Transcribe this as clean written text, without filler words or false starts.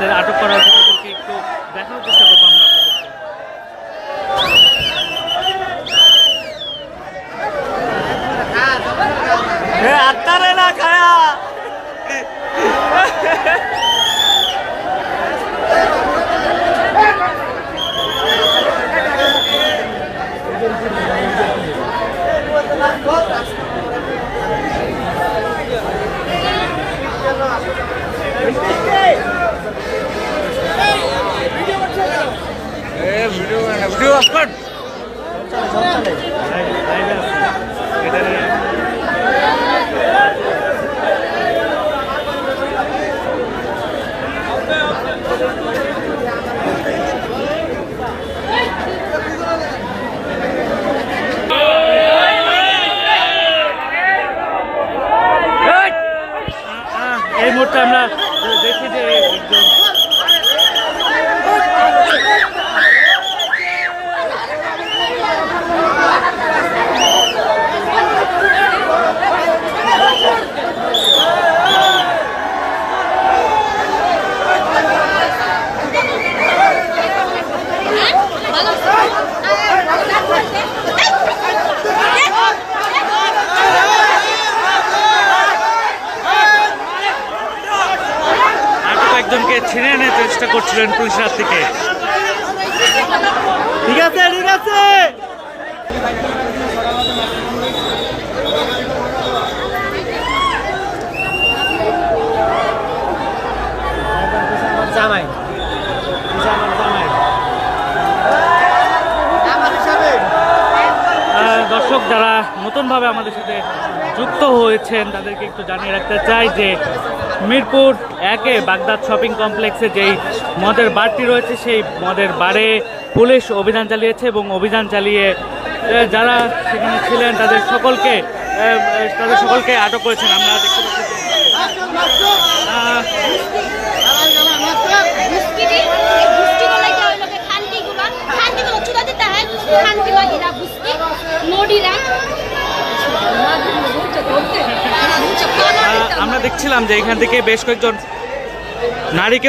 যাদের আটক করা হয়েছে তাদেরকে একটু দেখানোর চেষ্টা করবো আমরা আপনাদেরকে। আত্মারে না খায়া ভিডিও আপলোড এই মুহূর্তে আমরা দেখি যে একজনকে ছিনে আনার চেষ্টা করছিলেন পুলিশের হাত থেকে। ঠিক আছে ঠিক আছে জামাই দর্শক যারা নতুনভাবে আমাদের সাথে যুক্ত হয়েছেন তাদেরকে একটু জানিয়ে রাখতে চাই যে মিরপুর 1-এ বাগদাদ শপিং কমপ্লেক্সে যেই মদের বারটি রয়েছে সেই মদের বারে পুলিশ অভিযান চালিয়েছে এবং অভিযান চালিয়ে যারা সেখানে ছিলেন তাদের সকলকে আটক করেছেন। আমরা দেখতে পাচ্ছি আমরা দেখছিলাম যে এখান থেকে বেশ কয়েকজন নারীকে